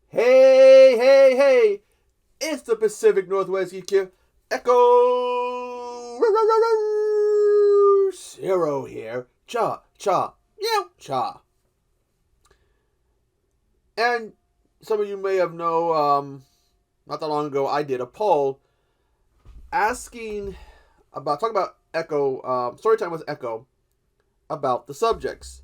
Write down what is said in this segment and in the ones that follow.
Hey, hey, hey! It's the Pacific Northwest EQ Echo Zero here. Cha, cha, meow, cha. And some of you may have not that long ago, I did a poll asking talking about Echo, story time with Echo, about the subjects.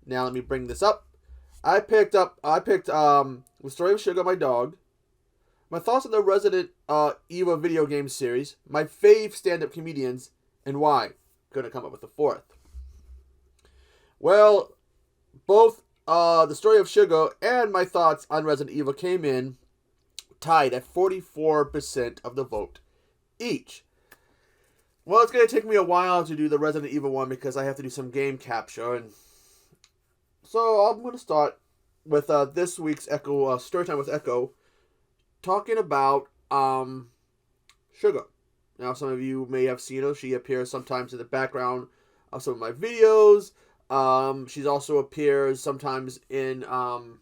Now let me bring this up. I picked the story of Sugar, my dog, my thoughts on the Resident Evil video game series, my fave stand-up comedians, and why. Gonna come up with a fourth. Well, both the story of Sugar and my thoughts on Resident Evil came in tied at 44% of the vote each. Well, it's gonna take me a while to do the Resident Evil one because I have to do some game capture, and so I'm gonna start with this week's Echo Storytime with Echo, talking about Sugar. Now, some of you may have seen her. She appears sometimes in the background of some of my videos. She also appears sometimes in some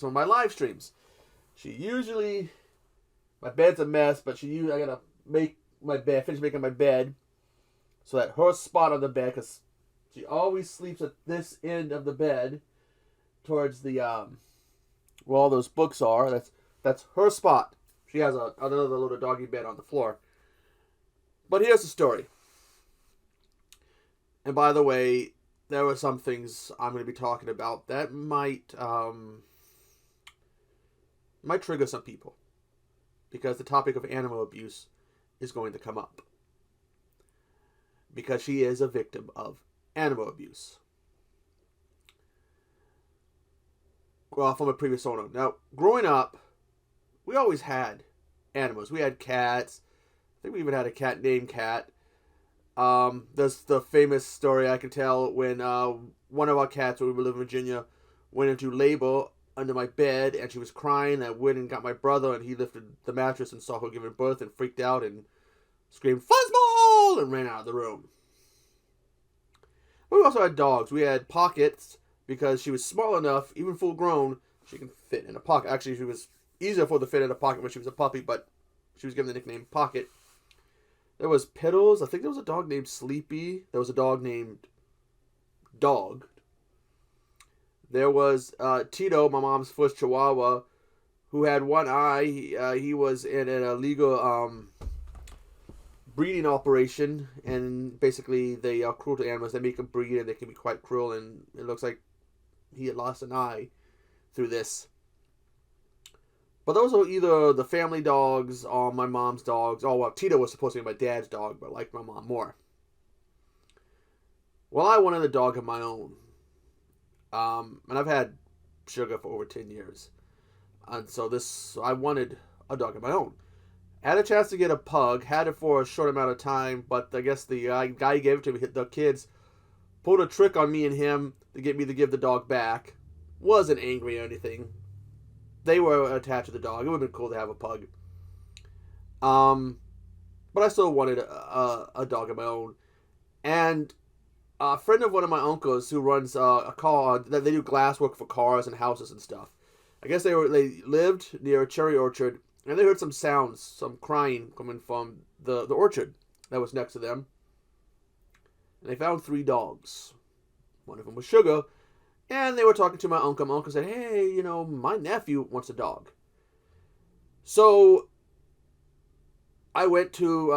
of my live streams. She usually, my bed's a mess, but I gotta finish making my bed, so that her spot on the bed, because she always sleeps at this end of the bed, towards the where all those books are. That's her spot. She has another little doggy bed on the floor. But here's the story. And by the way, there were some things I'm going to be talking about that might trigger some people, because the topic of animal abuse is going to come up, because she is a victim of animal abuse. Well, from a previous owner. Now, growing up, we always had animals. We had cats. I think we even had a cat named Cat. There's the famous story I can tell when one of our cats, when we lived in Virginia, went into labor under my bed, and she was crying. I went and got my brother, and he lifted the mattress and saw her giving birth and freaked out and screamed, "Fuzzball!" and ran out of the room. But we also had dogs. We had Pockets, because she was small enough, even full grown, she can fit in a pocket. Actually, she was easier for her to fit in a pocket when she was a puppy, but she was given the nickname Pocket. There was Piddles. I think there was a dog named Sleepy. There was a dog named Dog. There was Tito, my mom's first Chihuahua, who had one eye. He was in an illegal breeding operation, and basically they are cruel to animals. They make them breed, and they can be quite cruel, and it looks like he had lost an eye through this. But those are either the family dogs or my mom's dogs. Oh, well, Tito was supposed to be my dad's dog, but I liked my mom more. Well, I wanted a dog of my own. And I've had Sugar for over 10 years. And so I wanted a dog of my own. Had a chance to get a pug, had it for a short amount of time, but I guess the guy who gave it to me, the kids, pulled a trick on me and him to get me to give the dog back. Wasn't angry or anything. They were attached to the dog. It would have been cool to have a pug. But I still wanted a dog of my own. And a friend of one of my uncles who runs a car, they do glass work for cars and houses and stuff. I guess they lived near a cherry orchard, and they heard some sounds, some crying coming from the orchard that was next to them. And they found 3 dogs. One of them was Sugar. And they were talking to my uncle. My uncle said, "Hey, my nephew wants a dog." So I went to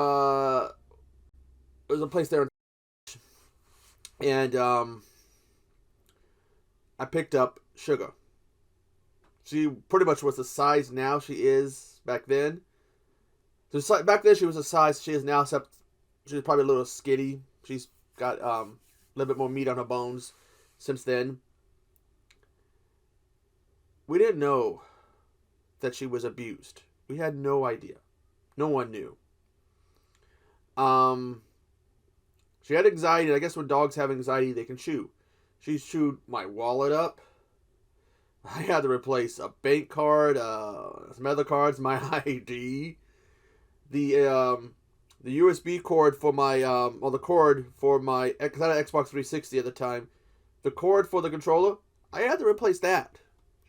there's a place there, and I picked up Sugar. She pretty much was the size now she is back then. So back then she was the size she is now, except she's probably a little skinny. She's got a little bit more meat on her bones since then. We didn't know that she was abused. We had no idea. No one knew. She had anxiety, and I guess when dogs have anxiety, they can chew. She chewed my wallet up. I had to replace a bank card, some other cards, my ID, the USB cord for my, the cord for my, because I had an Xbox 360 at the time. The cord for the controller, I had to replace that.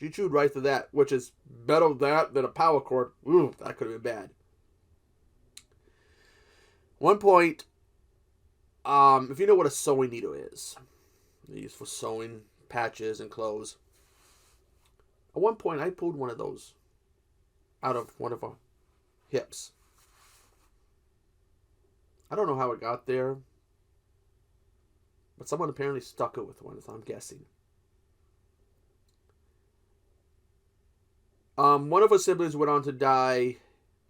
She chewed right through that, which is better than a power cord. Ooh, that could have been bad. One point, if you know what a sewing needle is, they're used for sewing patches and clothes. At one point, I pulled one of those out of one of her hips. I don't know how it got there, but someone apparently stuck it with one, so I'm guessing. One of her siblings went on to die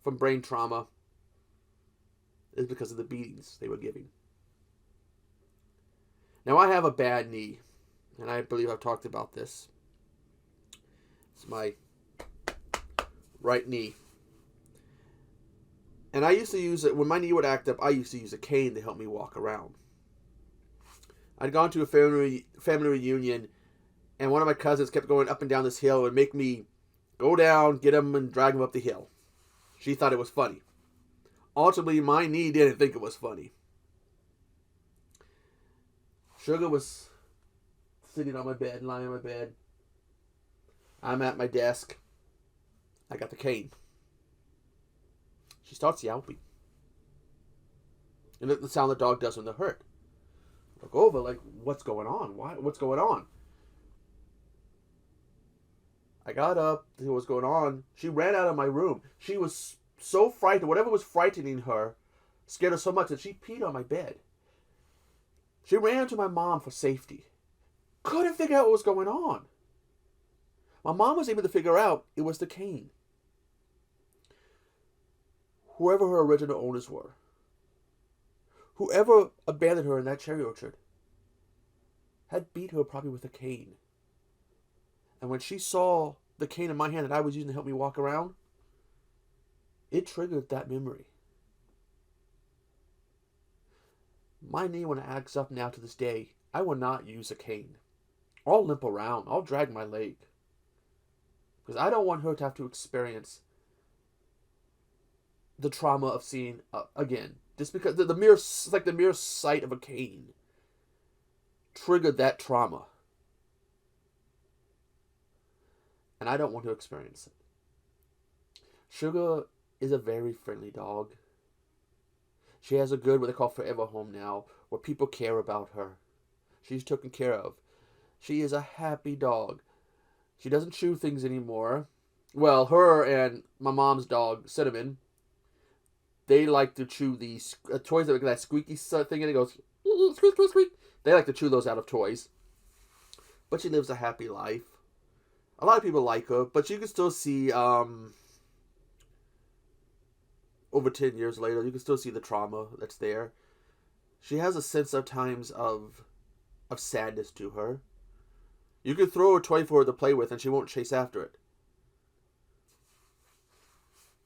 from brain trauma. It's because of the beatings they were giving. Now, I have a bad knee, and I believe I've talked about this. It's my right knee. And I used to use it, when my knee would act up, I used to use a cane to help me walk around. I'd gone to a family reunion, and one of my cousins kept going up and down this hill and make me go down, get him, and drag him up the hill. She thought it was funny. Ultimately, my knee didn't think it was funny. Sugar was sitting on my bed, lying on my bed. I'm at my desk. I got the cane. She starts yelping. And the sound the dog does when they're hurt. I look over, like, what's going on? What's going on? I got up to see what was going on. She ran out of my room. She was so frightened. Whatever was frightening her scared her so much that she peed on my bed. She ran to my mom for safety. Couldn't figure out what was going on. My mom was able to figure out it was the cane. Whoever her original owners were, whoever abandoned her in that cherry orchard, had beat her probably with a cane. And when she saw the cane in my hand that I was using to help me walk around, it triggered that memory. My knee, when it acts up now to this day, I will not use a cane. I'll limp around. I'll drag my leg. Because I don't want her to have to experience the trauma of seeing again. Just because the mere sight of a cane triggered that trauma. And I don't want to experience it. Sugar is a very friendly dog. She has a good, what they call forever home now, where people care about her. She's taken care of. She is a happy dog. She doesn't chew things anymore. Well, her and my mom's dog, Cinnamon, they like to chew these toys that that squeaky thing, and it goes, squeak, squeak, squeak. They like to chew those out of toys. But she lives a happy life. A lot of people like her, but you can still see, over 10 years later, you can still see the trauma that's there. She has a sense of times of sadness to her. You can throw a toy for her to play with and she won't chase after it.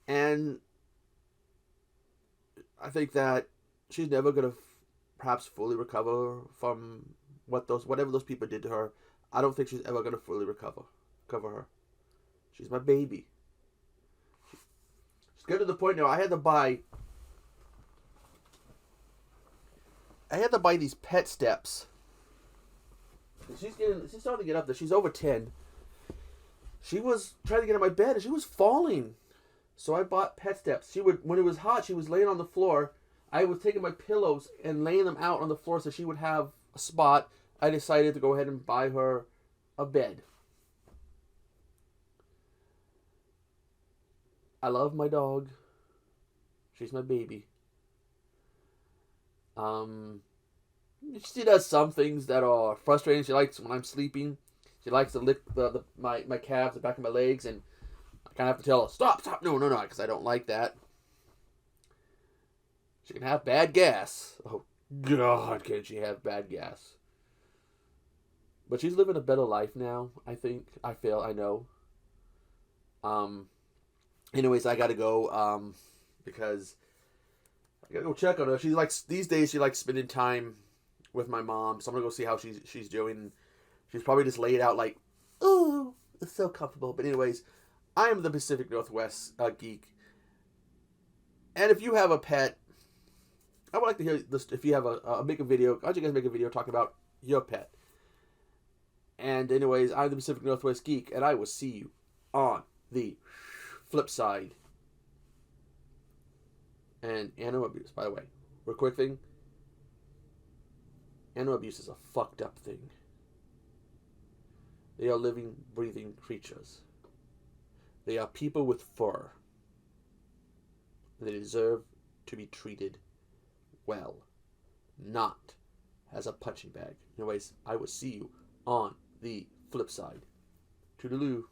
And I think that she's never going to perhaps fully recover from whatever those people did to her. I don't think she's ever going to fully recover her. She's my baby. She's good to the point now I had to buy these pet steps. She's starting to get up there. She's over 10. She was trying to get on my bed and she was falling. So I bought pet steps. When it was hot, she was laying on the floor. I was taking my pillows and laying them out on the floor so she would have a spot. I decided to go ahead and buy her a bed. I love my dog. She's my baby. She does some things that are frustrating. She likes when I'm sleeping. She likes to lick my calves, the back of my legs, and I kind of have to tell her, stop, no, because I don't like that. She can have bad gas. Oh, God, can she have bad gas. But she's living a better life now, I think. I know. Anyways, I gotta go, because I gotta go check on her. These days she likes spending time with my mom, so I'm gonna go see how she's doing. She's probably just laid out like, oh, it's so comfortable. But anyways, I am the Pacific Northwest geek. And if you have a pet, I would like to hear this. If you have make a video, how'd you guys make a video talking about your pet? And anyways, I'm the Pacific Northwest Geek, and I will see you on the flip side. And animal abuse, by the way. Real quick thing. Animal abuse is a fucked up thing. They are living, breathing creatures. They are people with fur. They deserve to be treated well, not as a punching bag. Anyways, I will see you on the flip side. Toodaloo.